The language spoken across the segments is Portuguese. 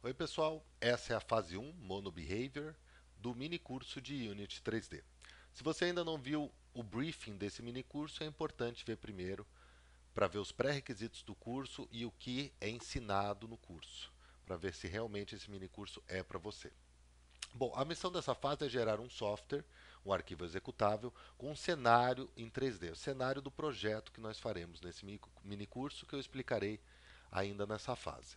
Oi pessoal, essa é a fase 1, Mono Behavior, do mini curso de Unity 3D. Se você ainda não viu o briefing desse mini curso, é importante ver primeiro para ver os pré-requisitos do curso e o que é ensinado no curso, para ver se realmente esse mini curso é para você. Bom, a missão dessa fase é gerar um software, um arquivo executável, com um cenário em 3D, o cenário do projeto que nós faremos nesse mini curso que eu explicarei ainda nessa fase.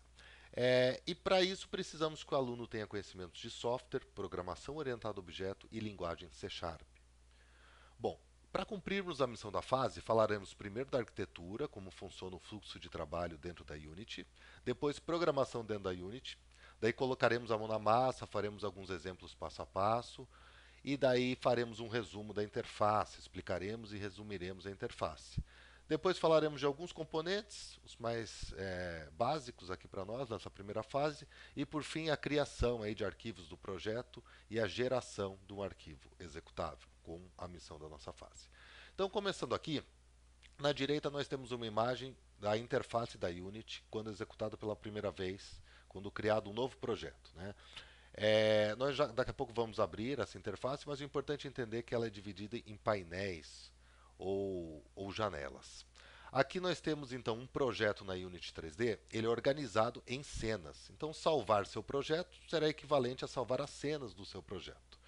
E para isso precisamos que o aluno tenha conhecimentos de software, programação orientada a objeto e linguagem C Sharp. Bom, para cumprirmos a missão da fase, falaremos primeiro da arquitetura, como funciona o fluxo de trabalho dentro da Unity, depois programação dentro da Unity, daí colocaremos a mão na massa, faremos alguns exemplos passo a passo, e daí faremos um resumo da interface, explicaremos e resumiremos a interface. Depois falaremos de alguns componentes, os mais básicos aqui para nós, nessa primeira fase, e por fim a criação aí de arquivos do projeto e a geração de um arquivo executável, com a missão da nossa fase. Então, começando aqui, na direita nós temos uma imagem da interface da Unity, quando executada pela primeira vez, quando criado um novo projeto. Né? Daqui a pouco vamos abrir essa interface, mas o importante é entender que ela é dividida em painéis ou janelas. Aqui nós temos então um projeto na Unity 3D, ele é organizado em cenas. Então, salvar seu projeto será equivalente a salvar as cenas do seu projeto.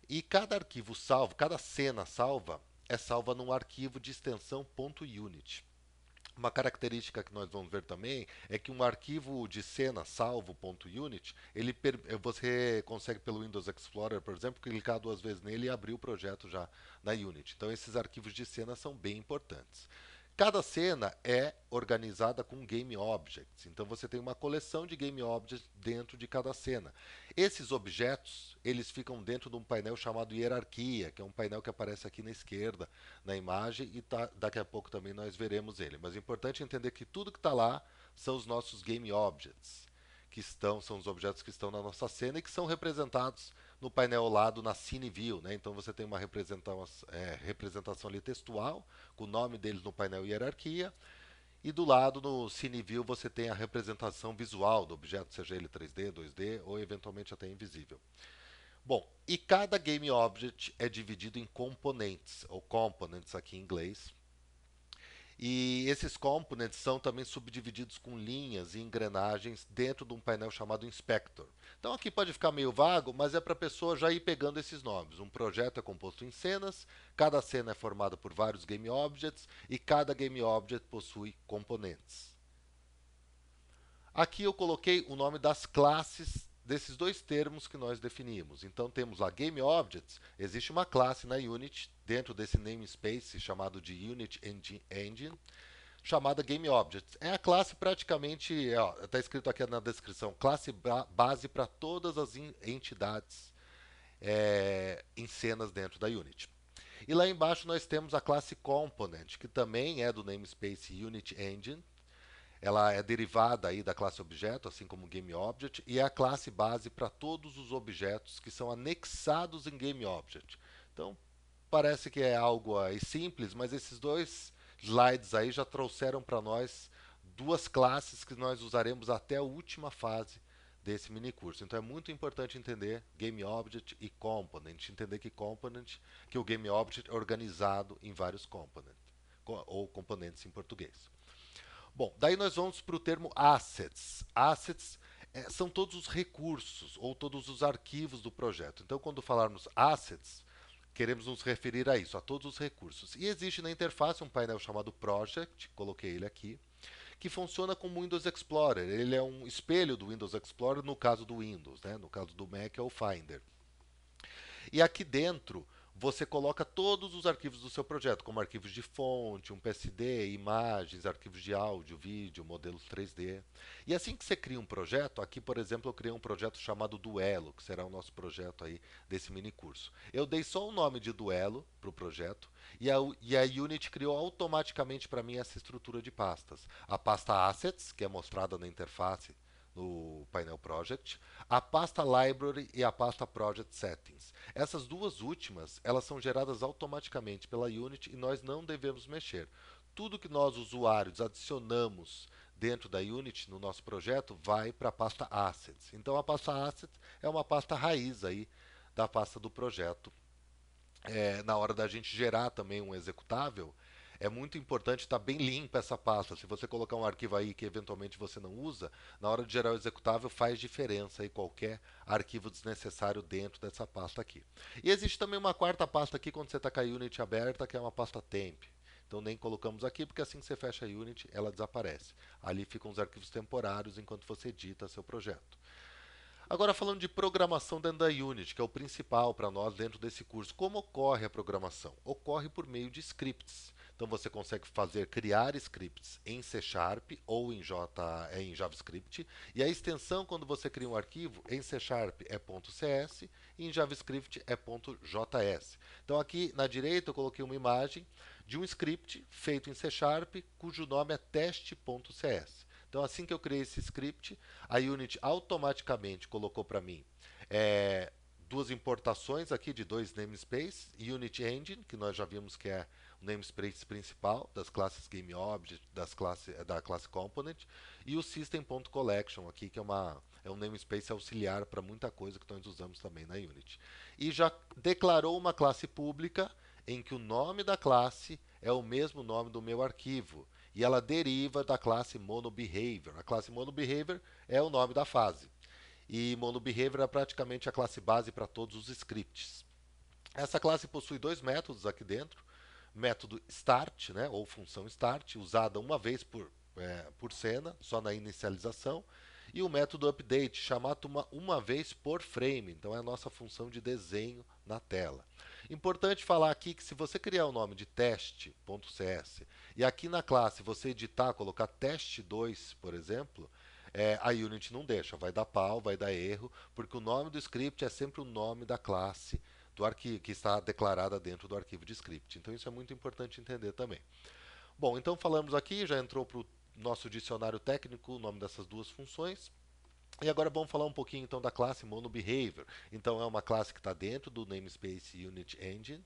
E cada arquivo salvo, cada cena salva, é salva num arquivo de extensão .unit. Uma característica que nós vamos ver também é que um arquivo de cena salvo.unit, você consegue pelo Windows Explorer, por exemplo, clicar duas vezes nele e abrir o projeto já na Unity. Então esses arquivos de cena são bem importantes. Cada cena é organizada com Game Objects, então você tem uma coleção de Game Objects dentro de cada cena. Esses objetos, eles ficam dentro de um painel chamado Hierarquia, que é um painel que aparece aqui na esquerda na imagem e daqui a pouco também nós veremos ele. Mas é importante entender que tudo que está lá são os nossos Game Objects, são os objetos que estão na nossa cena e que são representados no painel ao lado na Scene View. Né? Então você tem uma representação ali textual, com o nome deles no painel hierarquia, e do lado no Scene View você tem a representação visual do objeto, seja ele 3D, 2D ou eventualmente até invisível. Bom, e cada Game Object é dividido em componentes, ou components aqui em inglês, e esses components são também subdivididos com linhas e engrenagens dentro de um painel chamado Inspector. Então aqui pode ficar meio vago, mas é para a pessoa já ir pegando esses nomes. Um projeto é composto em cenas, cada cena é formada por vários Game Objects e cada Game Object possui componentes. Aqui eu coloquei o nome das classes desses dois termos que nós definimos. Então temos lá Game Objects, existe uma classe na Unity, dentro desse namespace chamado de Unity Engine, chamada Game Objects. É a classe praticamente, está escrito aqui na descrição, classe base para todas as entidades em cenas dentro da Unity. E lá embaixo nós temos a classe Component, que também é do namespace Unity Engine, ela é derivada aí da classe objeto, assim como Game Object, e é a classe base para todos os objetos que são anexados em Game Object. Então, parece que é algo aí simples, mas esses dois slides aí já trouxeram para nós duas classes que nós usaremos até a última fase desse mini curso. Então é muito importante entender Game Object e Component, entender que o Game Object é organizado em vários components, ou componentes em português. Bom, daí nós vamos para o termo assets. Assets são todos os recursos ou todos os arquivos do projeto. Então, quando falarmos assets, queremos nos referir a isso, a todos os recursos. E existe na interface um painel chamado Project, coloquei ele aqui, que funciona como o Windows Explorer. Ele é um espelho do Windows Explorer no caso do Windows, né? No caso do Mac é o Finder. E aqui dentro você coloca todos os arquivos do seu projeto, como arquivos de fonte, um PSD, imagens, arquivos de áudio, vídeo, modelos 3D. E assim que você cria um projeto, aqui por exemplo eu criei um projeto chamado Duelo, que será o nosso projeto aí desse mini curso. Eu dei só o nome de Duelo para o projeto e a Unity criou automaticamente para mim essa estrutura de pastas. A pasta Assets, que é mostrada na interface no painel Project, a pasta Library e a pasta Project Settings. Essas duas últimas, elas são geradas automaticamente pela Unity e nós não devemos mexer. Tudo que nós, usuários, adicionamos dentro da Unity, no nosso projeto, vai para a pasta Assets. Então a pasta Assets é uma pasta raiz aí da pasta do projeto. Na hora da gente gerar também um executável, é muito importante estar bem limpa essa pasta. Se você colocar um arquivo aí que eventualmente você não usa, na hora de gerar o executável faz diferença aí qualquer arquivo desnecessário dentro dessa pasta aqui. E existe também uma quarta pasta aqui quando você está com a Unity aberta, que é uma pasta temp. Então nem colocamos aqui, porque assim que você fecha a Unity, ela desaparece. Ali ficam os arquivos temporários enquanto você edita seu projeto. Agora falando de programação dentro da Unity, que é o principal para nós dentro desse curso. Como ocorre a programação? Ocorre por meio de scripts. Então você consegue criar scripts em C Sharp ou em JavaScript. E a extensão, quando você cria um arquivo, em C Sharp é .cs e em JavaScript é .js. Então aqui na direita eu coloquei uma imagem de um script feito em C Sharp, cujo nome é teste.cs. Então, assim que eu criei esse script, a Unity automaticamente colocou para mim é, duas importações aqui de dois namespaces, Unity Engine, que nós já vimos que é o namespace principal das classes GameObject, da classe Component, e o System.Collection aqui, que é um namespace auxiliar para muita coisa que nós usamos também na Unity. E já declarou uma classe pública em que o nome da classe é o mesmo nome do meu arquivo e ela deriva da classe MonoBehavior. A classe MonoBehavior é o nome da fase. E MonoBehavior é praticamente a classe base para todos os scripts. Essa classe possui dois métodos aqui dentro. Método start, né, ou função start, usada uma vez por cena, só na inicialização. E o método update, chamado uma vez por frame. Então é a nossa função de desenho na tela. Importante falar aqui que se você criar o nome de teste.cs e aqui na classe você editar, colocar teste2, por exemplo, a Unity não deixa, vai dar pau, vai dar erro, porque o nome do script é sempre o nome da classe do arquivo que está declarada dentro do arquivo de script. Então isso é muito importante entender também. Bom, então falamos aqui, já entrou para o nosso dicionário técnico o nome dessas duas funções. E agora vamos falar um pouquinho então da classe MonoBehavior. Então é uma classe que está dentro do namespace Unity Engine.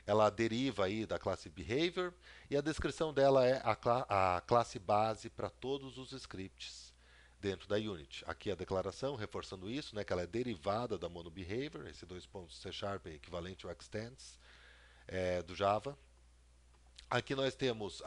Ela deriva aí da classe Behavior e a descrição dela é a classe base para todos os scripts dentro da Unity. Aqui a declaração reforçando isso, né, que ela é derivada da MonoBehavior, esse dois pontos C# é equivalente ao extends do Java. Aqui nós temos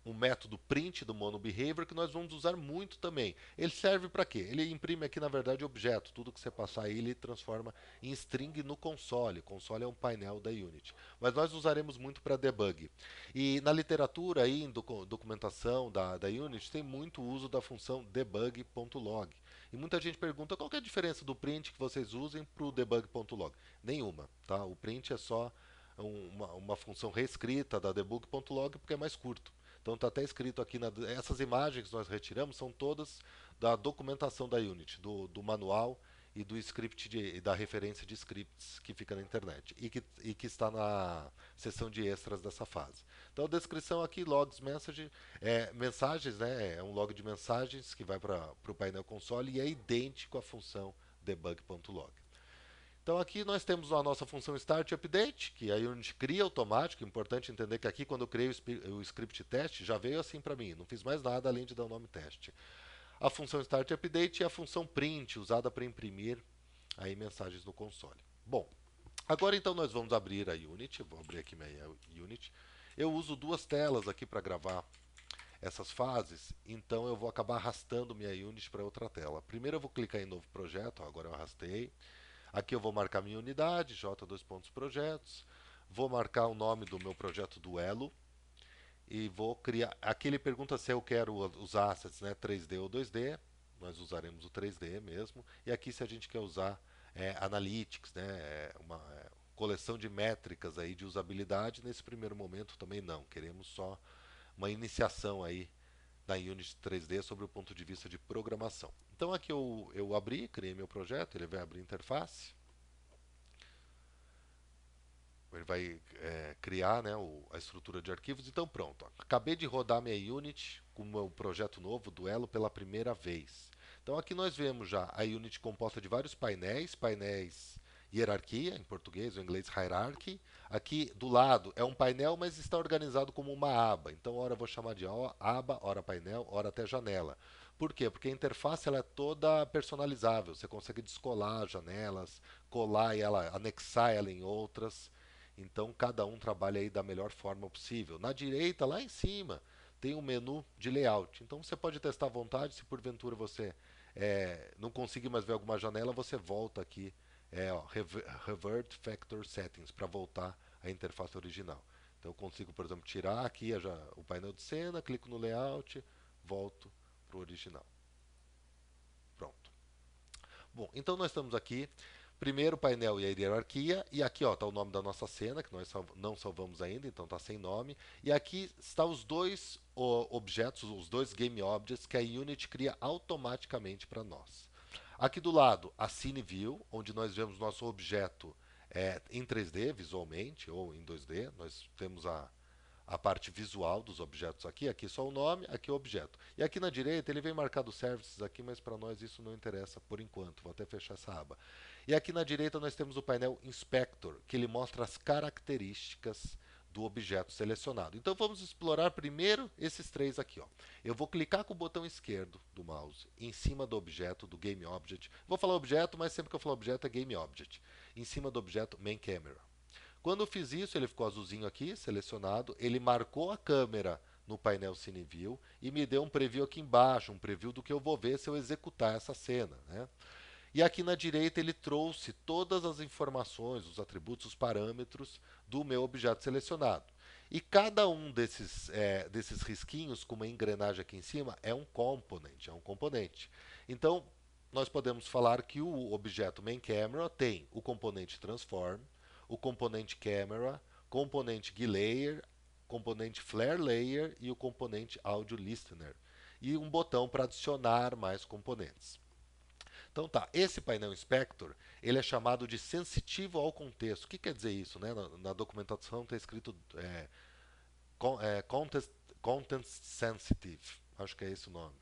o método print do MonoBehavior, que nós vamos usar muito também. Ele serve para quê? Ele imprime aqui, na verdade, objeto. Tudo que você passar aí, ele transforma em string no console. O console é um painel da Unity. Mas nós usaremos muito para debug. E na literatura, aí, em documentação da Unity, tem muito uso da função debug.log. E muita gente pergunta qual que é a diferença do print que vocês usem para o debug.log. Nenhuma. Tá? O print é só uma função reescrita da debug.log porque é mais curto. Então está até escrito aqui, essas imagens que nós retiramos são todas da documentação da Unity, do manual e do script da referência de scripts que fica na internet e que está na seção de extras dessa fase. Então a descrição aqui, logs message, mensagens, né, é um log de mensagens que vai para o painel console e é idêntico à função debug.log. Então aqui nós temos a nossa função start e update, que a Unity cria automático. Importante entender que aqui quando eu criei o script teste, já veio assim para mim. Não fiz mais nada além de dar o nome teste. A função start e update e a função print, usada para imprimir aí mensagens no console. Bom, agora então nós vamos abrir a Unity. Vou abrir aqui minha Unity. Eu uso duas telas aqui para gravar essas fases, então eu vou acabar arrastando minha Unity para outra tela. Primeiro eu vou clicar em novo projeto, agora eu arrastei. Aqui eu vou marcar minha unidade, J2.projetos. Vou marcar o nome do meu projeto Duelo. E vou criar. Aqui ele pergunta se eu quero os assets, né, 3D ou 2D. Nós usaremos o 3D mesmo. E aqui se a gente quer usar Analytics, né, uma coleção de métricas aí de usabilidade. Nesse primeiro momento também não. Queremos só uma iniciação aí da Unity 3D sobre o ponto de vista de programação. Então aqui eu abri, criei meu projeto, ele vai abrir interface. Ele vai criar, né, a estrutura de arquivos. Então pronto, acabei de rodar minha Unity com o meu projeto novo, Duelo, pela primeira vez. Então aqui nós vemos já a Unity composta de vários painéis hierarquia, em português, ou em inglês hierarchy. Aqui do lado é um painel, mas está organizado como uma aba. Então, ora eu vou chamar de aba, ora painel, ora até janela. Por quê? Porque a interface ela é toda personalizável. Você consegue descolar janelas, colar ela, anexar ela em outras. Então, cada um trabalha aí da melhor forma possível. Na direita, lá em cima, tem um menu de layout. Então, você pode testar à vontade. Se porventura você não conseguir mais ver alguma janela, você volta aqui, Revert Factor Settings, para voltar à interface original. Então, eu consigo, por exemplo, tirar aqui o painel de cena, clico no layout, volto para o original. Pronto. Bom, então nós estamos aqui. Primeiro painel e a hierarquia, e aqui está o nome da nossa cena, que nós não salvamos ainda, então está sem nome. E aqui está os dois objetos, os dois game objects que a Unity cria automaticamente para nós. Aqui do lado, a Scene View, onde nós vemos nosso objeto em 3D, visualmente, ou em 2D. Nós temos a parte visual dos objetos aqui, aqui só o nome, aqui o objeto. E aqui na direita ele vem marcado services aqui, mas para nós isso não interessa por enquanto. Vou até fechar essa aba. E aqui na direita nós temos o painel Inspector, que ele mostra as características do objeto selecionado. Então vamos explorar primeiro esses três aqui. Ó. Eu vou clicar com o botão esquerdo do mouse em cima do objeto, do Game Object. Vou falar objeto, mas sempre que eu falar objeto é Game Object. Em cima do objeto Main Camera. Quando eu fiz isso, ele ficou azulzinho aqui, selecionado. Ele marcou a câmera no painel CineView e me deu um preview aqui embaixo, um preview do que eu vou ver se eu executar essa cena. Né? E aqui na direita ele trouxe todas as informações, os atributos, os parâmetros do meu objeto selecionado. E cada um desses risquinhos com uma engrenagem aqui em cima é um component, é um componente. Então, nós podemos falar que o objeto MainCamera tem o componente Transform, o componente Camera, componente GuiLayer, componente Flare Layer e o componente Audio Listener. E um botão para adicionar mais componentes. Então tá, esse painel Inspector, ele é chamado de sensitivo ao contexto. O que quer dizer isso? Né? Na documentação está escrito context, Content Sensitive. Acho que é esse o nome.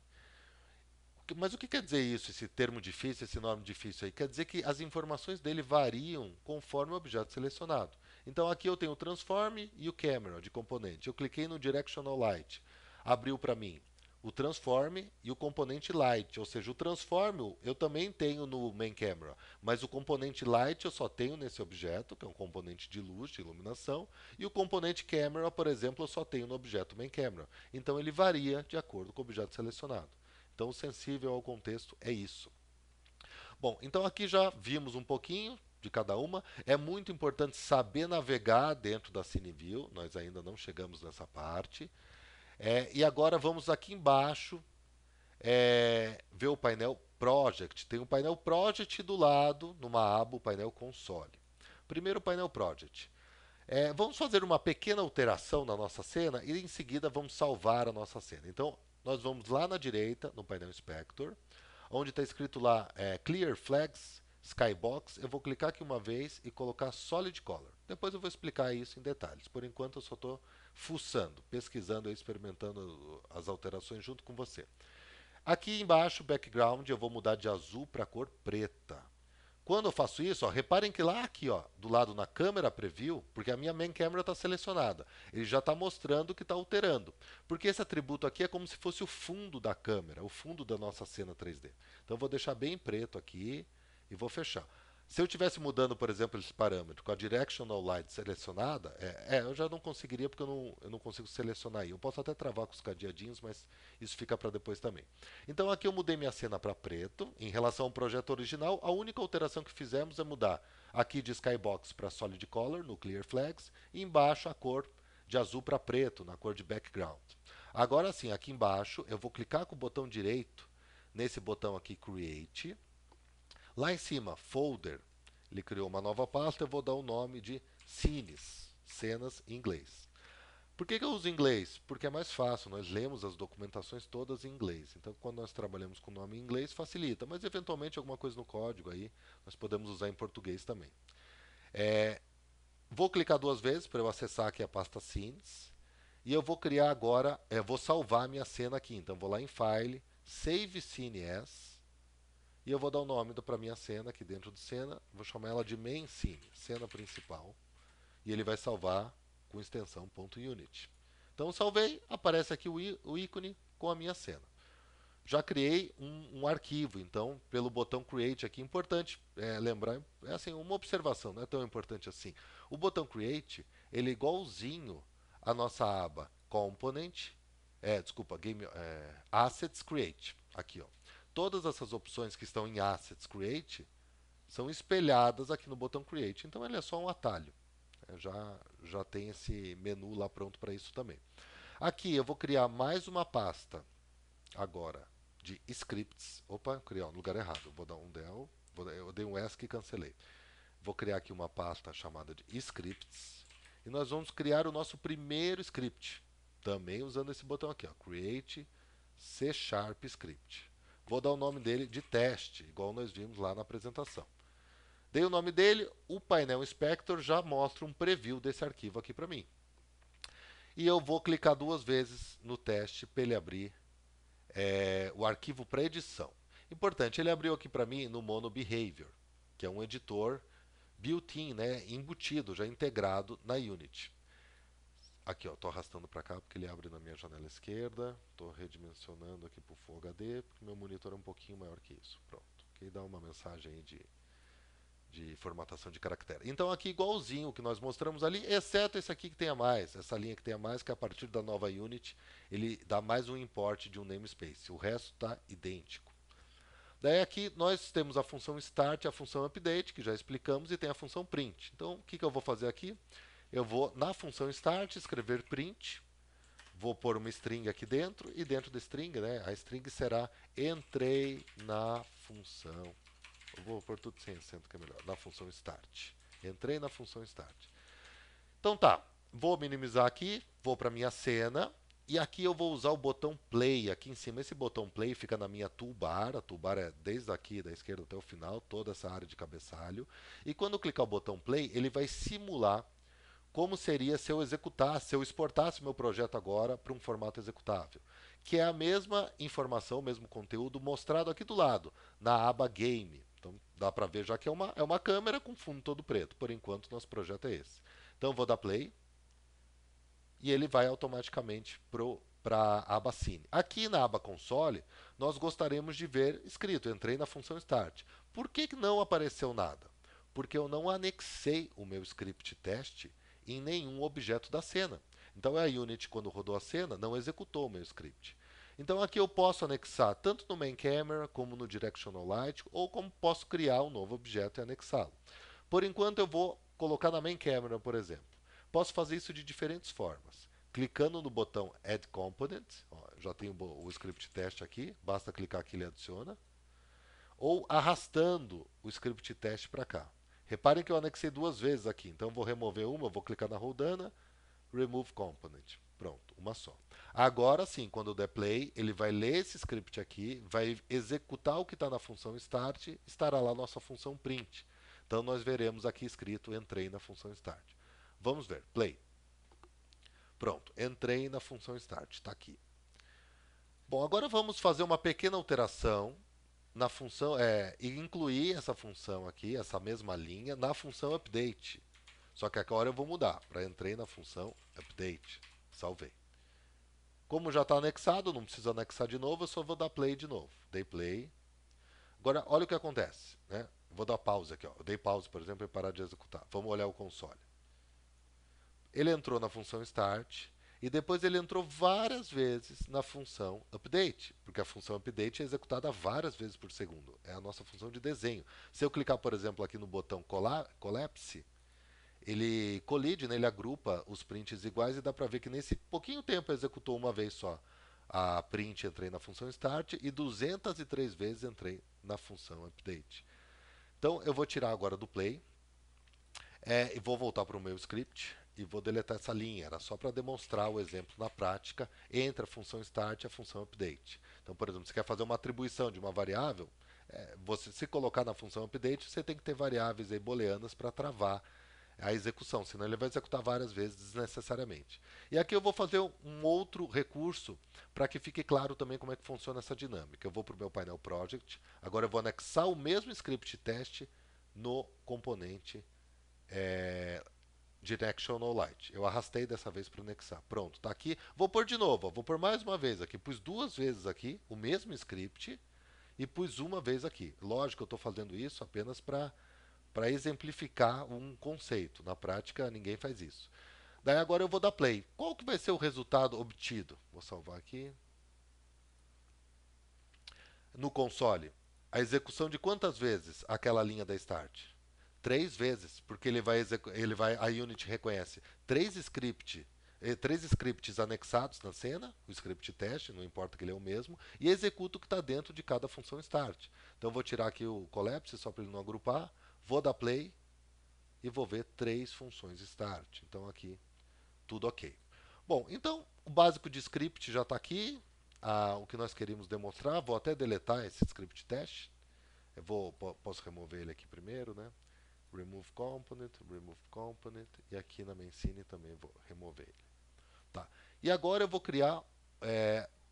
Mas o que quer dizer isso, esse termo difícil, esse nome difícil aí? Quer dizer que as informações dele variam conforme o objeto selecionado. Então aqui eu tenho o Transform e o Camera de componente. Eu cliquei no Directional Light. Abriu para mim o Transform e o componente Light. Ou seja, o Transform eu também tenho no Main Camera. Mas o componente Light eu só tenho nesse objeto, que é um componente de luz, de iluminação. E o componente Camera, por exemplo, eu só tenho no objeto Main Camera. Então ele varia de acordo com o objeto selecionado. Então, o sensível ao contexto é isso. Bom, então aqui já vimos um pouquinho de cada uma. É muito importante saber navegar dentro da CineView. Nós ainda não chegamos nessa parte. E agora vamos aqui embaixo ver o painel Project. Tem um painel Project do lado, numa aba, o painel Console. Primeiro, o painel Project. Vamos fazer uma pequena alteração na nossa cena e em seguida vamos salvar a nossa cena. Então, nós vamos lá na direita, no painel Inspector, onde está escrito lá Clear Flags, Skybox. Eu vou clicar aqui uma vez e colocar Solid Color. Depois eu vou explicar isso em detalhes. Por enquanto eu só estou fuçando, pesquisando e experimentando as alterações junto com você. Aqui embaixo, background, eu vou mudar de azul para a cor preta. Quando eu faço isso, ó, reparem que lá aqui, ó, do lado na câmera preview, porque a minha main camera está selecionada, ele já está mostrando que está alterando. Porque esse atributo aqui é como se fosse o fundo da câmera, o fundo da nossa cena 3D. Então eu vou deixar bem preto aqui e vou fechar. Se eu estivesse mudando, por exemplo, esse parâmetro com a Directional Light selecionada, eu já não conseguiria porque eu não consigo selecionar aí. Eu posso até travar com os cadeadinhos, mas isso fica para depois também. Então aqui eu mudei minha cena para preto. Em relação ao projeto original, a única alteração que fizemos é mudar aqui de Skybox para Solid Color, no Clear Flags, e embaixo a cor de azul para preto, na cor de background. Agora sim, aqui embaixo, eu vou clicar com o botão direito, nesse botão aqui, Create. Lá em cima, Folder, ele criou uma nova pasta, eu vou dar o nome de Scenes, cenas em inglês. Por que eu uso inglês? Porque é mais fácil, nós lemos as documentações todas em inglês. Então, quando nós trabalhamos com o nome em inglês, facilita. Mas, eventualmente, alguma coisa no código aí, nós podemos usar em português também. Vou clicar duas vezes para eu acessar aqui a pasta Scenes. E eu vou criar agora, vou salvar a minha cena aqui. Então, vou lá em File, Save Scene As. E eu vou dar o nome para minha cena aqui dentro de cena, vou chamar ela de main scene, cena principal, e ele vai salvar com extensão .unit. Então salvei, aparece aqui o ícone com a minha cena. Já criei um arquivo, então pelo botão Create aqui, importante lembrar, é assim, uma observação, não é tão importante assim. O botão Create, ele é igualzinho à nossa aba Component, desculpa, Assets Create, aqui ó. Todas essas opções que estão em Assets Create são espelhadas aqui no botão Create, então ele é só um atalho. Já tem esse menu lá pronto para isso também. Aqui eu vou criar mais uma pasta agora de scripts. Opa, criar no lugar errado. Vou dar um del. Eu dei um ESC e cancelei. Vou criar aqui uma pasta chamada de scripts. E nós vamos criar o nosso primeiro script. Também usando esse botão aqui, ó, Create C# Script. Vou dar o nome dele de teste, igual nós vimos lá na apresentação. Dei o nome dele, o painel Inspector já mostra um preview desse arquivo aqui para mim. E eu vou clicar duas vezes no teste para ele abrir o arquivo para edição. Importante, ele abriu aqui para mim no Mono Behavior, que é um editor built-in, né, embutido, já integrado na Unity. Aqui, estou arrastando para cá porque ele abre na minha janela esquerda. Estou redimensionando aqui para o Full HD, porque meu monitor é um pouquinho maior que isso. Pronto. Aqui dá uma mensagem aí de formatação de caractere. Então aqui igualzinho o que nós mostramos ali, exceto esse aqui que tem a mais, essa linha que tem a mais, que a partir da nova Unity, ele dá mais um import de um namespace. O resto está idêntico. Daí aqui nós temos a função start e a função update, que já explicamos, e tem a função print. Então o que eu vou fazer aqui? Eu vou na função start escrever print, vou pôr uma string aqui dentro, e dentro da string, né, a string será entrei na função. Eu vou pôr tudo sem acento que é melhor. Na função start. Entrei na função start. Então tá. Vou minimizar aqui. Vou para minha cena. E aqui eu vou usar o botão play aqui em cima. Esse botão play fica na minha toolbar. A toolbar é desde aqui da esquerda até o final. Toda essa área de cabeçalho. E quando eu clicar o botão play, ele vai simular como seria se eu executasse, se eu exportasse meu projeto agora para um formato executável. Que é a mesma informação, o mesmo conteúdo mostrado aqui do lado, na aba Game. Então dá para ver já que é uma câmera com fundo todo preto. Por enquanto, nosso projeto é esse. Então eu vou dar play e ele vai automaticamente para a aba Cine. Aqui na aba Console, nós gostaríamos de ver escrito, entrei na função Start. Por que não apareceu nada? Porque eu não anexei o meu script teste em nenhum objeto da cena. Então a Unity, quando rodou a cena, não executou o meu script. Então aqui eu posso anexar tanto no Main Camera como no Directional Light, ou como posso criar um novo objeto e anexá-lo. Por enquanto eu vou colocar na Main Camera, por exemplo. Posso fazer isso de diferentes formas. Clicando no botão Add Component, ó, já tenho o script teste aqui, basta clicar aqui e ele adiciona. Ou arrastando o script teste para cá. Reparem que eu anexei duas vezes aqui, então eu vou remover uma, eu vou clicar na roldana, Remove Component. Pronto, uma só. Agora sim, quando eu der play, ele vai ler esse script aqui, vai executar o que está na função start, estará lá a nossa função print. Então nós veremos aqui escrito entrei na função start. Vamos ver, play. Pronto, entrei na função start, está aqui. Bom, agora vamos fazer uma pequena alteração na função, e incluir essa função aqui, essa mesma linha, na função update. Só que agora eu vou mudar para entrei na função update. Salvei. Como já está anexado, não preciso anexar de novo, eu só vou dar play de novo. Dei play. Agora, olha o que acontece. Né? Vou dar pause aqui. Ó. Eu dei pause, por exemplo, e parar de executar. Vamos olhar o console. Ele entrou na função start e depois ele entrou várias vezes na função update, porque a função update é executada várias vezes por segundo. É a nossa função de desenho. Se eu clicar, por exemplo, aqui no botão collapse, ele colide, né, ele agrupa os prints iguais e dá para ver que nesse pouquinho tempo executou uma vez só a print, entrei na função start e 203 vezes entrei na função update. Então eu vou tirar agora do play e vou voltar para o meu script e vou deletar essa linha. Era só para demonstrar o exemplo na prática entre a função start e a função update. Então, por exemplo, você quer fazer uma atribuição de uma variável, você se colocar na função update, você tem que ter variáveis aí booleanas para travar a execução, senão ele vai executar várias vezes desnecessariamente. E aqui eu vou fazer um outro recurso para que fique claro também como é que funciona essa dinâmica. Eu vou para o meu painel Project, agora eu vou anexar o mesmo script teste no componente Directional Light. Eu arrastei dessa vez para anexar. Pronto, está aqui. Vou pôr de novo, vou pôr mais uma vez aqui. Pus duas vezes aqui o mesmo script e pus uma vez aqui. Lógico, eu estou fazendo isso apenas para exemplificar um conceito. Na prática, ninguém faz isso. Daí agora eu vou dar play. Qual que vai ser o resultado obtido? Vou salvar aqui. No console, a execução de quantas vezes aquela linha da start? Três vezes, porque a Unity reconhece três scripts anexados na cena, o script teste, não importa que ele é o mesmo, e executa o que está dentro de cada função start. Então eu vou tirar aqui o collapse só para ele não agrupar, vou dar play e vou ver três funções start. Então aqui tudo ok. Bom, então o básico de script já está aqui. O que nós queríamos demonstrar, vou até deletar esse script teste. Posso remover ele aqui primeiro, né? Remove component, e aqui na main scene também vou remover ele. Tá. E agora eu vou criar.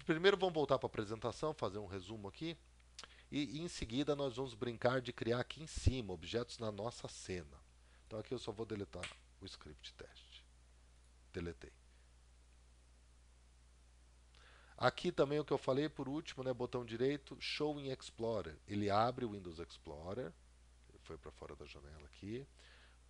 Primeiro vamos voltar para a apresentação, fazer um resumo aqui. E em seguida nós vamos brincar de criar aqui em cima objetos na nossa cena. Então aqui eu só vou deletar o script teste. Deletei. Aqui também o que eu falei por último, né, botão direito, Show in Explorer. Ele abre o Windows Explorer. Ele foi para fora da janela aqui.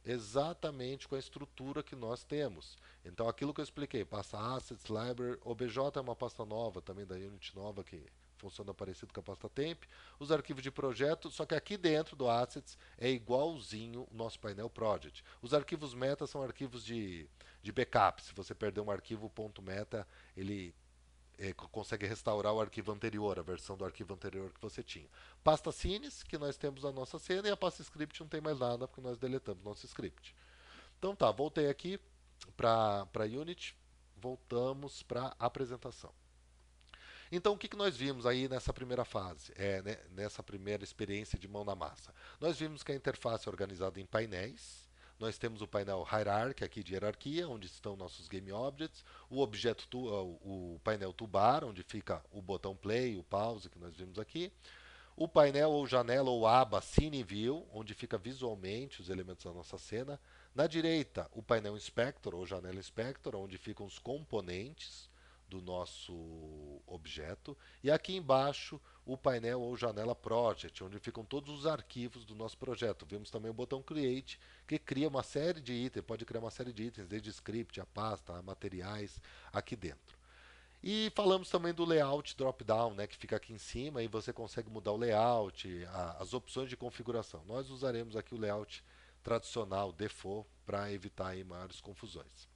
Exatamente com a estrutura que nós temos. Então aquilo que eu expliquei, pasta Assets, Library, OBJ é uma pasta nova, também da Unity nova, que funciona parecido com a pasta Temp. Os arquivos de projeto, só que aqui dentro do Assets é igualzinho o nosso painel Project. Os arquivos meta são arquivos de backup. Se você perder um arquivo .meta, ele consegue restaurar o arquivo anterior, a versão do arquivo anterior que você tinha. Pasta Cines, que nós temos na nossa cena, e a pasta Script não tem mais nada, porque nós deletamos nosso script. Então tá, voltei aqui para Unity, voltamos para a apresentação. Então, o que nós vimos aí nessa primeira fase, né, nessa primeira experiência de mão na massa? Nós vimos que a interface é organizada em painéis. Nós temos o painel Hierarchy aqui de hierarquia, onde estão nossos Game Objects, o painel Toolbar, onde fica o botão Play, o Pause, que nós vimos aqui, o painel ou janela ou aba Scene View, onde fica visualmente os elementos da nossa cena. Na direita, o painel Inspector ou janela Inspector, onde ficam os componentes do nosso objeto. E aqui embaixo, o painel ou janela Project, onde ficam todos os arquivos do nosso projeto. Vimos também o botão Create, que cria uma série de itens, pode criar uma série de itens, desde script, a pasta, a materiais, aqui dentro. E falamos também do layout drop-down, né, que fica aqui em cima e você consegue mudar o layout, as opções de configuração. Nós usaremos aqui o layout tradicional, default, para evitar aí maiores confusões.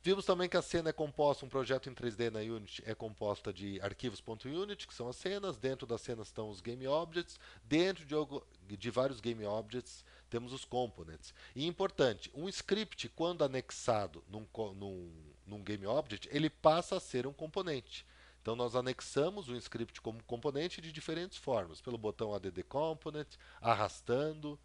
Vimos também que a cena é composta, um projeto em 3D na Unity é composta de arquivos.unity, que são as cenas, dentro das cenas estão os Game Objects, dentro de vários Game Objects temos os Components. E importante, um script, quando anexado num Game Object, ele passa a ser um componente. Então nós anexamos um script como componente de diferentes formas, pelo botão add component, arrastando.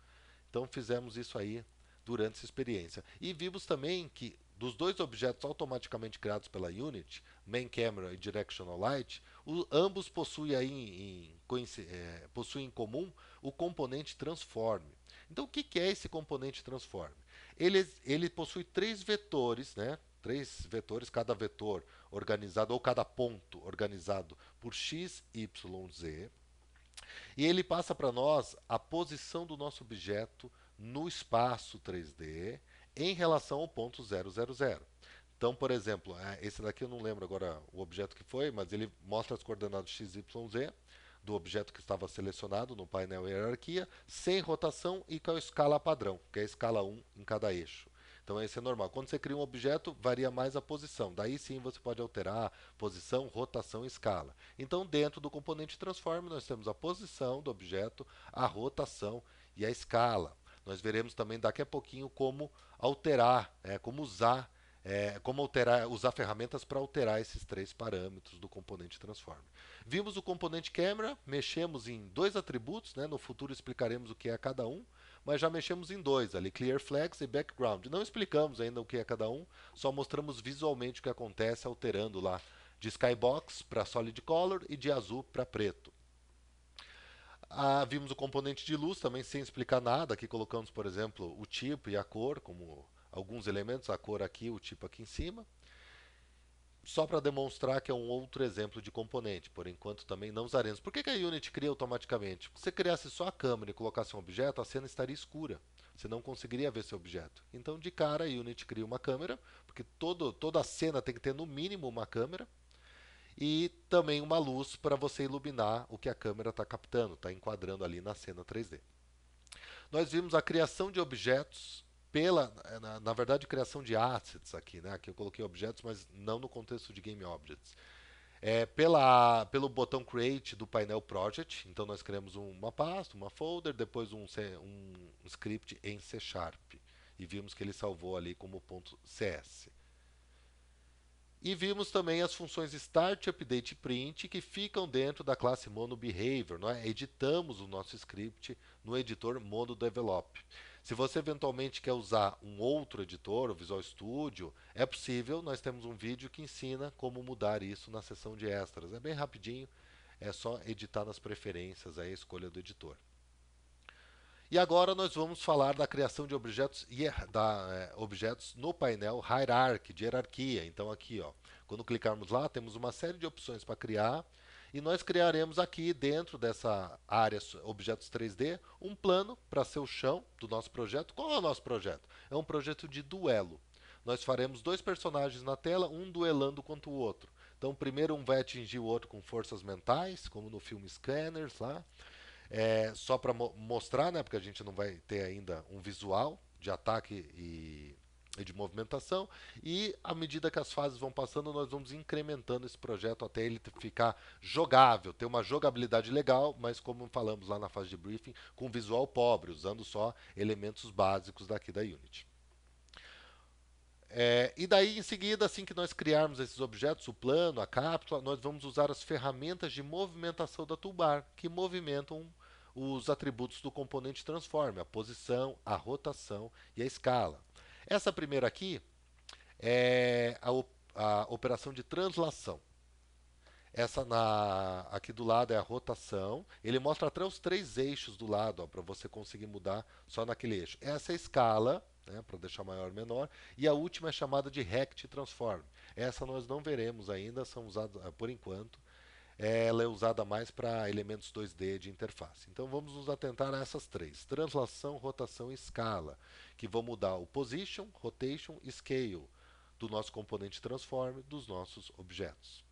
Então fizemos isso aí durante essa experiência. E vimos também que dos dois objetos automaticamente criados pela Unity, Main Camera e Directional Light, ambos possuem possuem em comum o componente Transform. Então o que é esse componente Transform? Ele possui três vetores, né? Três vetores, cada vetor organizado, ou cada ponto organizado por x, y, z. E ele passa para nós a posição do nosso objeto no espaço 3D em relação ao ponto 000. Então, por exemplo, esse daqui eu não lembro agora o objeto que foi, mas ele mostra as coordenadas x, y, z do objeto que estava selecionado no painel hierarquia, sem rotação e com a escala padrão, que é a escala 1 em cada eixo. Então, esse é normal. Quando você cria um objeto, varia mais a posição. Daí sim você pode alterar posição, rotação e escala. Então, dentro do componente Transform, nós temos a posição do objeto, a rotação e a escala. Nós veremos também daqui a pouquinho como alterar, usar ferramentas para alterar esses três parâmetros do componente Transform. Vimos o componente Camera, mexemos em dois atributos, né? No futuro explicaremos o que é cada um, mas já mexemos em dois ali, Clear Flex e Background. Não explicamos ainda o que é cada um, só mostramos visualmente o que acontece alterando lá de Skybox para Solid Color e de azul para preto. Vimos o componente de luz também sem explicar nada. Aqui colocamos, por exemplo, o tipo e a cor como alguns elementos, a cor aqui, o tipo aqui em cima. Só para demonstrar que é um outro exemplo de componente, por enquanto também não usaremos. Por que a Unity cria automaticamente? Se você criasse só a câmera e colocasse um objeto, a cena estaria escura. Você não conseguiria ver seu objeto. Então, de cara, a Unity cria uma câmera, porque toda a cena tem que ter no mínimo uma câmera, e também uma luz para você iluminar o que a câmera está captando, está enquadrando ali na cena 3D. Nós vimos a criação de objetos na verdade, criação de assets aqui, né? Aqui eu coloquei objetos, mas não no contexto de Game Objects. Pelo botão Create do painel Project, então nós criamos uma pasta, uma folder, depois um script em C Sharp. E vimos que ele salvou ali como .cs. E vimos também as funções Start, Update e Print que ficam dentro da classe MonoBehavior. Não é? Editamos o nosso script no editor MonoDevelop. Se você eventualmente quer usar um outro editor, o Visual Studio, é possível. Nós temos um vídeo que ensina como mudar isso na seção de extras. É bem rapidinho, é só editar nas preferências aí a escolha do editor. E agora nós vamos falar da criação de objetos, objetos no painel Hierarchy, de hierarquia. Então aqui, ó, quando clicarmos lá, temos uma série de opções para criar. E nós criaremos aqui dentro dessa área Objetos 3D um plano para ser o chão do nosso projeto. Qual é o nosso projeto? É um projeto de duelo. Nós faremos dois personagens na tela, um duelando contra o outro. Então, primeiro um vai atingir o outro com forças mentais, como no filme Scanners lá. Só para mostrar, né, porque a gente não vai ter ainda um visual de ataque e de movimentação. E à medida que as fases vão passando, nós vamos incrementando esse projeto até ele ficar jogável, ter uma jogabilidade legal, mas como falamos lá na fase de briefing, com visual pobre, usando só elementos básicos daqui da Unity. E daí, em seguida, assim que nós criarmos esses objetos, o plano, a cápsula, nós vamos usar as ferramentas de movimentação da toolbar, que movimentam os atributos do componente transform, a posição, a rotação e a escala. Essa primeira aqui é a operação de translação. Aqui do lado é a rotação. Ele mostra até os três eixos do lado, para você conseguir mudar só naquele eixo. Essa é a escala, né, para deixar maior ou menor. E a última é chamada de Rect Transform. Essa nós não veremos ainda, são usadas por enquanto. Ela é usada mais para elementos 2D de interface. Então vamos nos atentar a essas três: translação, rotação e escala, que vão mudar o position, rotation e scale do nosso componente transform dos nossos objetos.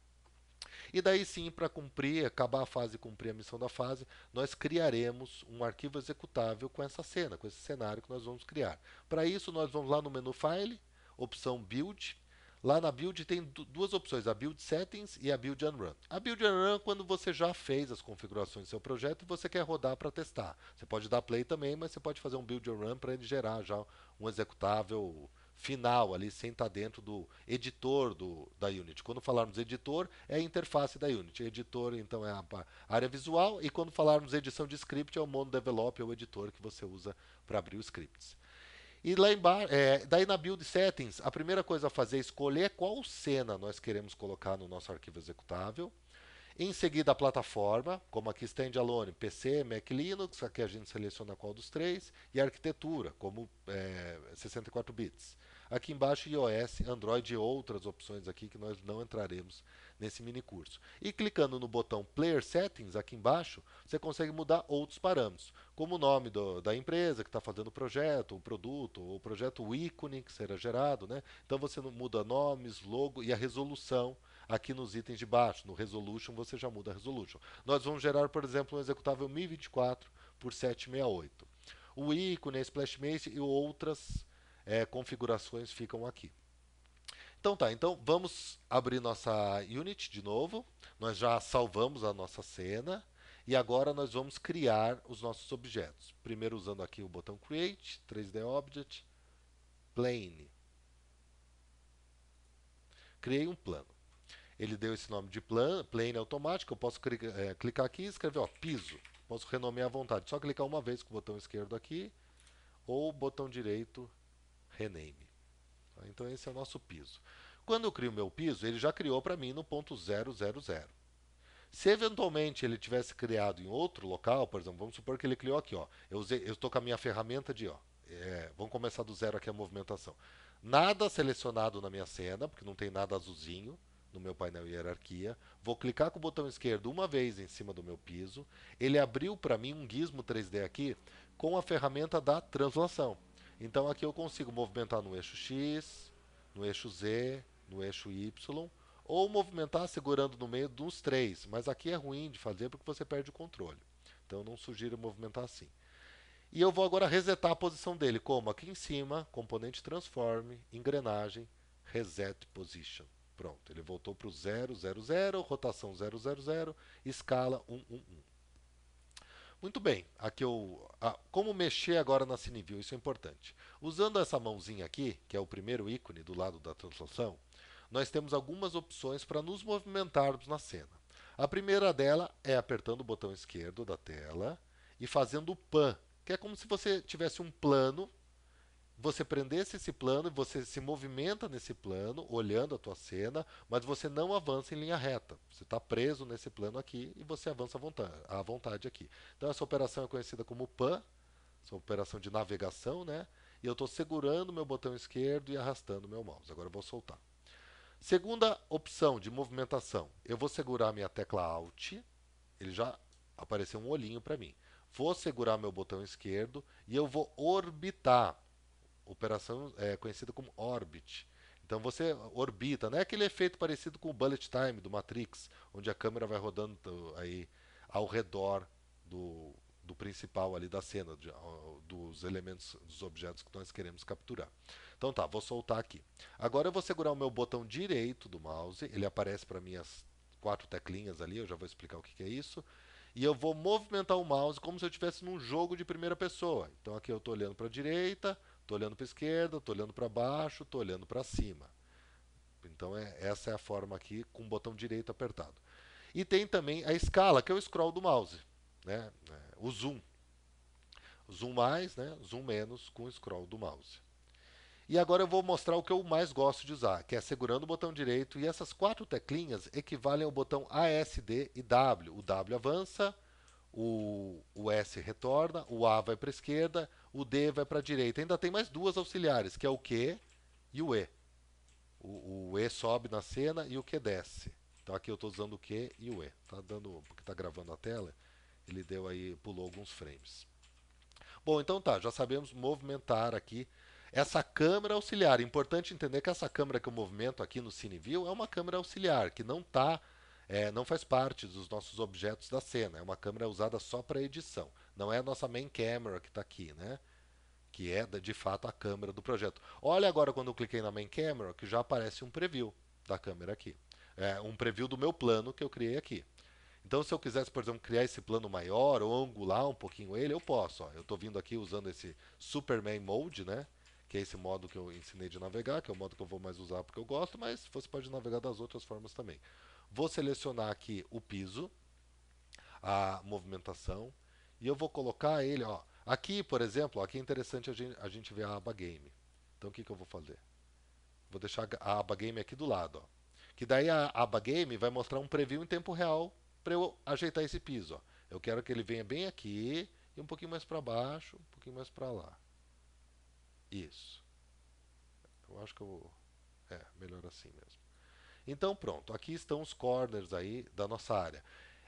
E daí sim, para cumprir, acabar a fase e cumprir a missão da fase, nós criaremos um arquivo executável com essa cena, com esse cenário que nós vamos criar. Para isso, nós vamos lá no menu File, opção Build. Lá na Build tem duas opções, a Build Settings e a Build and Run. A Build and Run é quando você já fez as configurações do seu projeto e você quer rodar para testar. Você pode dar Play também, mas você pode fazer um Build and Run para ele gerar já um executável final ali, sem estar dentro do editor da Unity. Quando falarmos editor, é a interface da Unity. Editor, então, é a área visual, e quando falarmos edição de script, é o MonoDevelop, é o editor que você usa para abrir os scripts. E lá embaixo, daí na Build Settings, a primeira coisa a fazer é escolher qual cena nós queremos colocar no nosso arquivo executável. Em seguida, a plataforma, como aqui Standalone, PC, Mac, Linux, aqui a gente seleciona qual dos três, e a arquitetura, como 64 bits. Aqui embaixo, iOS, Android e outras opções aqui que nós não entraremos nesse mini curso. E clicando no botão Player Settings, aqui embaixo, você consegue mudar outros parâmetros, como o nome da empresa que está fazendo o projeto, o produto, o projeto, o ícone que será gerado, né? Então você muda nomes, logo e a resolução aqui nos itens de baixo. No Resolution você já muda a Resolution. Nós vamos gerar, por exemplo, um executável 1024 por 768. O ícone, a Splash Mace e outras configurações ficam aqui. Então tá, então vamos abrir nossa Unity de novo. Nós já salvamos a nossa cena e agora nós vamos criar os nossos objetos. Primeiro usando aqui o botão Create, 3D Object, Plane. Criei um plano. Ele deu esse nome de plane automático. Eu posso clicar aqui e escrever piso. Posso renomear à vontade. Só clicar uma vez com o botão esquerdo aqui. ou botão direito Rename. Então esse é o nosso piso. Quando eu crio o meu piso, ele já criou para mim no ponto 000. Se eventualmente ele tivesse criado em outro local, por exemplo, vamos supor que ele criou aqui, ó. Eu estou com a minha ferramenta de, ó. Vamos começar do zero aqui a movimentação. Nada selecionado na minha cena, porque não tem nada azulzinho no meu painel hierarquia. Vou clicar com o botão esquerdo uma vez em cima do meu piso. Ele abriu para mim um gizmo 3D aqui com a ferramenta da translação. Então aqui eu consigo movimentar no eixo X, no eixo Z, no eixo Y, ou movimentar segurando no meio dos três, mas aqui é ruim de fazer porque você perde o controle. Então eu não sugiro movimentar assim. E eu vou agora resetar a posição dele, como aqui em cima, componente transform, engrenagem, reset position. Pronto, ele voltou para o 000, rotação 000, escala 111. Muito bem, aqui como mexer agora na CineView, isso é importante. Usando essa mãozinha aqui, que é o primeiro ícone do lado da translação, nós temos algumas opções para nos movimentarmos na cena. A primeira dela é apertando o botão esquerdo da tela e fazendo o pan, que é como se você tivesse um plano, você prendesse esse plano e você se movimenta nesse plano, olhando a tua cena, mas você não avança em linha reta. Você está preso nesse plano aqui e você avança à vontade aqui. Então essa operação é conhecida como pan, essa operação de navegação, né? E eu estou segurando meu botão esquerdo e arrastando meu mouse. Agora eu vou soltar. Segunda opção de movimentação, eu vou segurar minha tecla Alt, ele já apareceu um olhinho para mim. Vou segurar meu botão esquerdo e eu vou orbitar. Operação conhecida como orbit. Então você orbita, não é aquele efeito parecido com o bullet time do Matrix, onde a câmera vai rodando aí ao redor do principal ali da cena, dos elementos, dos objetos que nós queremos capturar. Então tá, vou soltar aqui. Agora eu vou segurar o meu botão direito do mouse, ele aparece para mim as quatro teclinhas ali, eu já vou explicar o que é isso. E eu vou movimentar o mouse como se eu estivesse num jogo de primeira pessoa. Então aqui eu estou olhando para a direita, estou olhando para a esquerda, estou olhando para baixo, estou olhando para cima. Então essa é a forma aqui com o botão direito apertado. E tem também a escala, que é o scroll do mouse, né? O zoom. Zoom mais, né? Zoom menos com o scroll do mouse. E agora eu vou mostrar o que eu mais gosto de usar, que é segurando o botão direito. E essas quatro teclinhas equivalem ao botão ASD e W. O W avança, o S retorna, o A vai para a esquerda, o D vai para a direita. Ainda tem mais duas auxiliares, que é o Q e o E. O E sobe na cena e o Q desce. Então aqui eu estou usando o Q e o E. Tá dando, porque está gravando a tela, ele deu aí, pulou alguns frames. Bom, então tá, já sabemos movimentar aqui essa câmera auxiliar. Importante entender que essa câmera que eu movimento aqui no CineView é uma câmera auxiliar, que não faz parte dos nossos objetos da cena. É uma câmera usada só para edição. Não é a nossa main camera que está aqui, né? Que é de fato a câmera do projeto. Olha agora quando eu cliquei na main camera que já aparece um preview da câmera aqui. É um preview do meu plano que eu criei aqui. Então, se eu quisesse, por exemplo, criar esse plano maior ou angular um pouquinho ele, eu posso. Ó. Eu estou vindo aqui usando esse Superman Mode, né? Que é esse modo que eu ensinei de navegar, que é o modo que eu vou mais usar porque eu gosto, mas você pode navegar das outras formas também. Vou selecionar aqui o piso, a movimentação, e eu vou colocar ele, ó. Aqui, por exemplo, aqui é interessante a gente ver a aba Game. Então, o que eu vou fazer? Vou deixar a aba Game aqui do lado, ó. Que daí a aba Game vai mostrar um preview em tempo real para eu ajeitar esse piso. Ó. Eu quero que ele venha bem aqui e um pouquinho mais para baixo, um pouquinho mais para lá. Isso. Eu acho que eu vou. Melhor assim mesmo. Então pronto, aqui estão os corners aí da nossa área.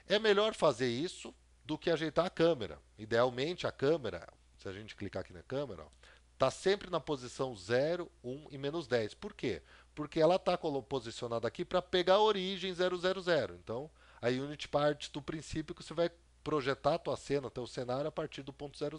É melhor fazer isso do que ajeitar a câmera. Idealmente a câmera, se a gente clicar aqui na câmera, está sempre na posição 0, 1 e menos 10. Por quê? Porque ela está posicionada aqui para pegar a origem 000. Então a Unity parte do princípio que você vai projetar a tua cena, teu cenário a partir do ponto 000.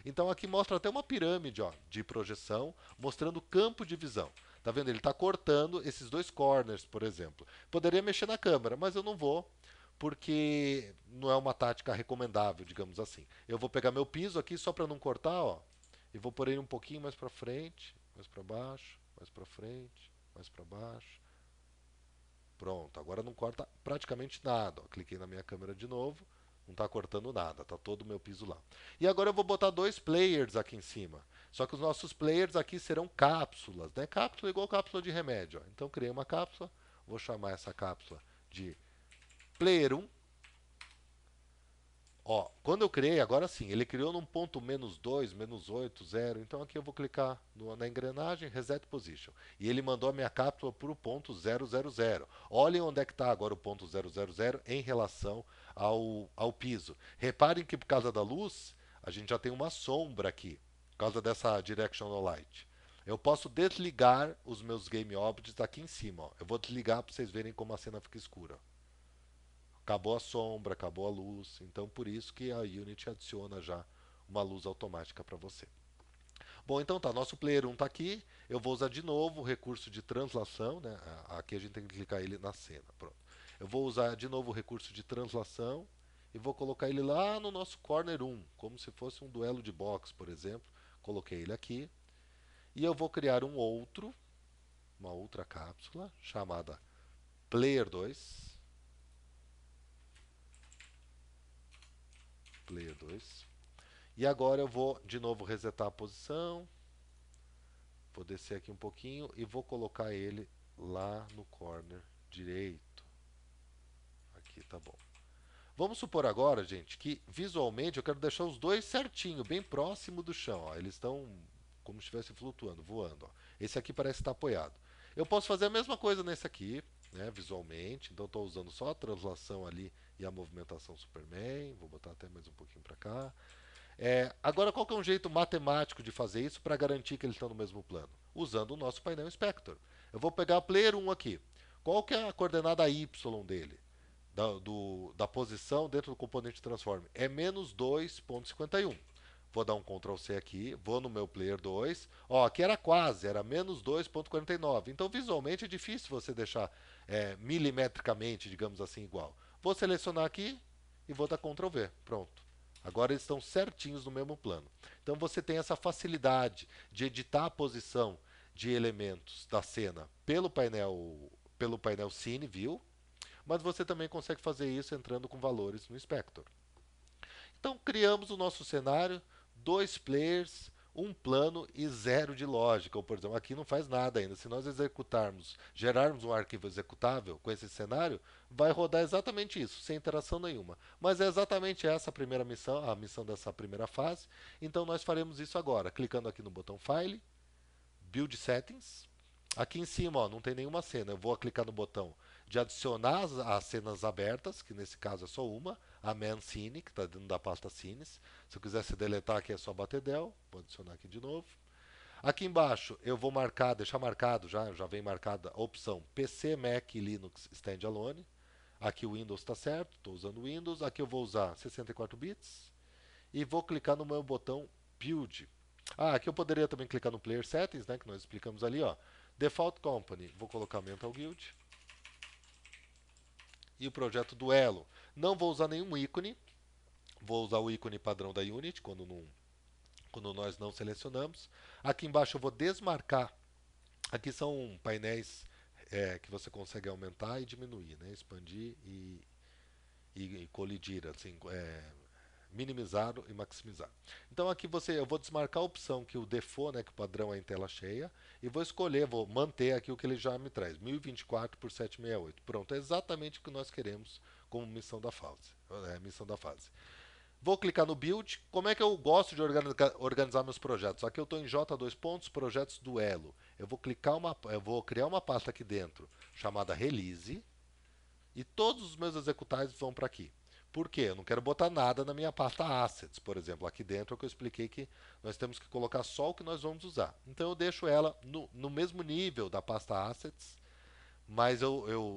Então aqui mostra até uma pirâmide de projeção, mostrando o campo de visão. Tá vendo? Ele está cortando esses dois corners, por exemplo. Poderia mexer na câmera, mas eu não vou, porque não é uma tática recomendável, digamos assim. Eu vou pegar meu piso aqui só para não cortar, ó, e vou pôr ele um pouquinho mais para frente, mais para baixo, mais para frente, mais para baixo. Pronto, agora não corta praticamente nada. Ó. Cliquei na minha câmera de novo, Não está cortando nada, está todo o meu piso lá. E agora eu vou botar dois players aqui em cima. Só que os nossos players aqui serão cápsulas, né? Cápsula igual cápsula de remédio. Ó. Então criei uma cápsula, vou chamar essa cápsula de player 1. Ó, quando eu criei, agora sim, ele criou num ponto -2, -8, 0. Então aqui eu vou clicar na engrenagem, Reset Position. E ele mandou a minha cápsula para o ponto 000. Olhem onde é que está agora o ponto 000 em relação ao piso. Reparem que por causa da luz, a gente já tem uma sombra aqui, por causa dessa Directional Light. Eu posso desligar os meus Game Objects aqui em cima. Ó. Eu vou desligar para vocês verem como a cena fica escura. Acabou a sombra, acabou a luz. Então, por isso que a Unity adiciona já uma luz automática para você. Bom, então tá, nosso player 1 está aqui. Eu vou usar de novo o recurso de translação, né? Aqui a gente tem que clicar ele na cena. Pronto. Eu vou usar de novo o recurso de translação e vou colocar ele lá no nosso corner 1, como se fosse um duelo de boxe, por exemplo. Coloquei ele aqui. E eu vou criar uma outra cápsula chamada Player 2. Player 2. E agora eu vou de novo resetar a posição. Vou descer aqui um pouquinho e vou colocar ele lá no corner direito. Aqui tá bom. Vamos supor agora, gente, que visualmente eu quero deixar os dois certinho, bem próximo do chão. Ó. Eles estão como se estivessem flutuando, voando. Ó. Esse aqui parece estar apoiado. Eu posso fazer a mesma coisa nesse aqui, né, visualmente. Então estou usando só a translação ali e a movimentação Superman. Vou botar até mais um pouquinho para cá. Agora, qual que é um jeito matemático de fazer isso para garantir que eles estão no mesmo plano? Usando o nosso painel Inspector. Eu vou pegar o Player 1 aqui. Qual que é a coordenada Y dele? Da posição dentro do componente Transform? É -2,51. Vou dar um Ctrl C aqui, vou no meu Player 2. Ó, aqui era quase, era -2,49. Então, visualmente, é difícil você deixar milimetricamente, digamos assim, igual. Vou selecionar aqui e vou dar Ctrl V. Pronto. Agora eles estão certinhos no mesmo plano. Então você tem essa facilidade de editar a posição de elementos da cena pelo painel Cine View, mas você também consegue fazer isso entrando com valores no Inspector. Então criamos o nosso cenário, dois players, um plano e zero de lógica. Ou, por exemplo, aqui não faz nada ainda. Se nós executarmos, gerarmos um arquivo executável com esse cenário, vai rodar exatamente isso, sem interação nenhuma. Mas é exatamente essa a primeira missão, a missão dessa primeira fase. Então nós faremos isso agora, clicando aqui no botão File, Build Settings. Aqui em cima, ó, não tem nenhuma cena. Eu vou clicar no botão de adicionar as cenas abertas, que nesse caso é só uma, a Man Scene, que está dentro da pasta Scenes. Se eu quisesse deletar aqui é só bater del. Vou adicionar aqui de novo. Aqui embaixo eu vou marcar, deixar marcado já vem marcada a opção PC, Mac e Linux Standalone. Aqui o Windows está certo, estou usando o Windows. Aqui eu vou usar 64 bits e vou clicar no meu botão Build. Aqui eu poderia também clicar no Player Settings, né, que nós explicamos ali, ó. Default Company, vou colocar Mental Guild. E o projeto Duelo. Não vou usar nenhum ícone, vou usar o ícone padrão da Unity quando nós não selecionamos. Aqui embaixo eu vou desmarcar. Aqui são painéis que você consegue aumentar e diminuir, né? Expandir e colidir, assim, minimizar e maximizar. Então aqui eu vou desmarcar a opção que o default, né, que o padrão é em tela cheia, e vou escolher, vou manter aqui o que ele já me traz, 1024 por 768. Pronto, é exatamente o que nós queremos como missão da fase. Vou clicar no Build. Como é que eu gosto de organizar meus projetos? Aqui eu estou em J2 pontos, projetos duelo. Eu vou criar uma pasta aqui dentro chamada Release e todos os meus executáveis vão para aqui. Por quê? Eu não quero botar nada na minha pasta Assets, por exemplo. Aqui dentro é o que eu expliquei que nós temos que colocar só o que nós vamos usar. Então eu deixo ela no mesmo nível da pasta Assets, mas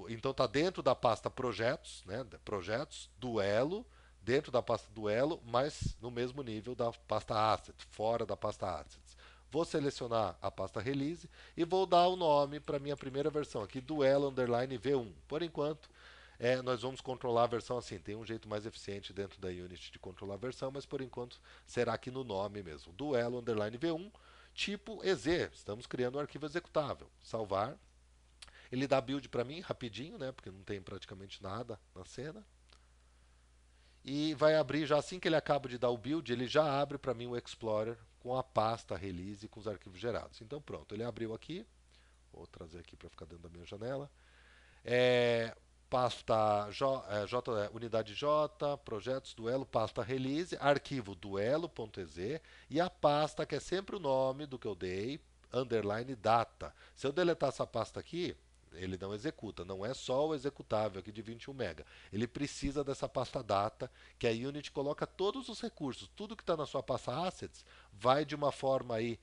então está dentro da pasta Projetos, né? Projetos, Duelo, dentro da pasta Duelo, mas no mesmo nível da pasta Assets, fora da pasta Assets. Vou selecionar a pasta Release e vou dar o nome para a minha primeira versão aqui, Duelo Underline V1. Por enquanto, nós vamos controlar a versão assim. Tem um jeito mais eficiente dentro da Unity de controlar a versão, mas por enquanto será aqui no nome mesmo. Duelo Underline V1, tipo EZ. Estamos criando um arquivo executável. Salvar. Ele dá build para mim rapidinho, né? Porque não tem praticamente nada na cena. e vai abrir já assim que ele acaba de dar o build, ele já abre para mim o Explorer com a pasta release e com os arquivos gerados. Então pronto, ele abriu aqui, vou trazer aqui para ficar dentro da minha janela. É, pasta unidade J, projetos duelo, pasta release, arquivo duelo.exe e a pasta que é sempre o nome do que eu dei, underline data. Se eu deletar essa pasta aqui, ele não executa, não é só o executável aqui de 21 MB. Ele precisa dessa pasta data, que a Unity coloca todos os recursos, tudo que está na sua pasta assets, vai de uma forma aí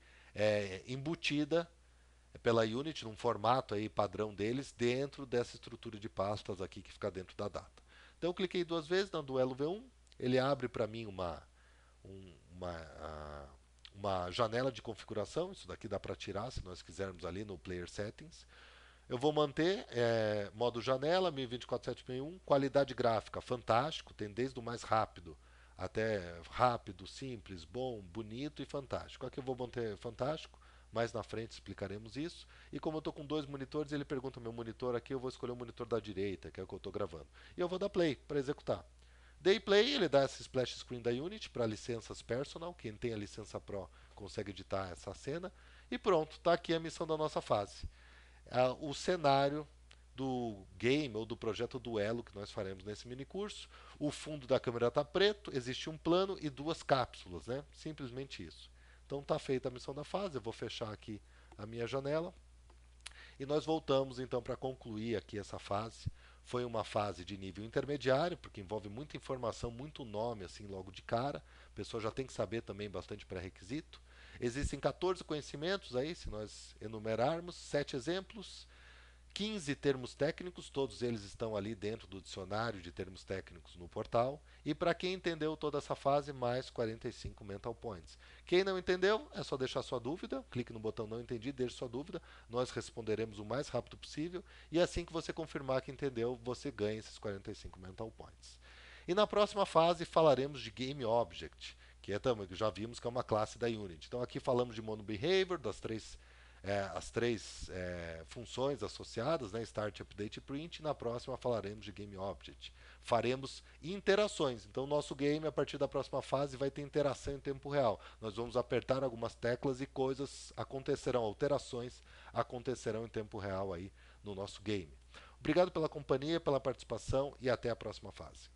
embutida pela Unity, num formato aí padrão deles, dentro dessa estrutura de pastas aqui que fica dentro da data. Então eu cliquei duas vezes na Duelo V1, ele abre para mim um- uma, ah, uma janela de configuração, isso daqui dá para tirar se nós quisermos ali no Player Settings. Eu vou manter modo janela 1024.761, qualidade gráfica fantástico, tem desde o mais rápido até rápido, simples, bom, bonito e fantástico. Aqui eu vou manter fantástico, mais na frente explicaremos isso. E como eu estou com dois monitores, ele pergunta meu monitor aqui, eu vou escolher o monitor da direita, que é o que eu estou gravando. E eu vou dar play para executar. Dei play, ele dá essa splash screen da Unity para licenças personal. Quem tem a licença Pro consegue editar essa cena. E pronto, está aqui a missão da nossa fase. O cenário do game ou do projeto Duelo que nós faremos nesse mini curso. O fundo da câmera está preto, existe um plano e duas cápsulas, né? Simplesmente isso. Então está feita a missão da fase, eu vou fechar aqui a minha janela e nós voltamos então para concluir aqui essa fase. Foi uma fase de nível intermediário, porque envolve muita informação, muito nome assim logo de cara. A pessoa já tem que saber também bastante pré-requisito. Existem 14 conhecimentos aí, se nós enumerarmos, 7 exemplos, 15 termos técnicos, todos eles estão ali dentro do dicionário de termos técnicos no portal. E para quem entendeu toda essa fase, mais 45 mental points. Quem não entendeu, é só deixar sua dúvida, clique no botão não entendi, deixe sua dúvida, nós responderemos o mais rápido possível. E assim que você confirmar que entendeu, você ganha esses 45 mental points. E na próxima fase falaremos de Game Object, que já vimos que é uma classe da Unity. Então aqui falamos de Mono Behavior, as três funções associadas, né, Start, Update e Print. Na próxima falaremos de Game Object. Faremos interações. Então, nosso game, a partir da próxima fase, vai ter interação em tempo real. Nós vamos apertar algumas teclas e coisas acontecerão, alterações acontecerão em tempo real aí no nosso game. Obrigado pela companhia, pela participação e até a próxima fase.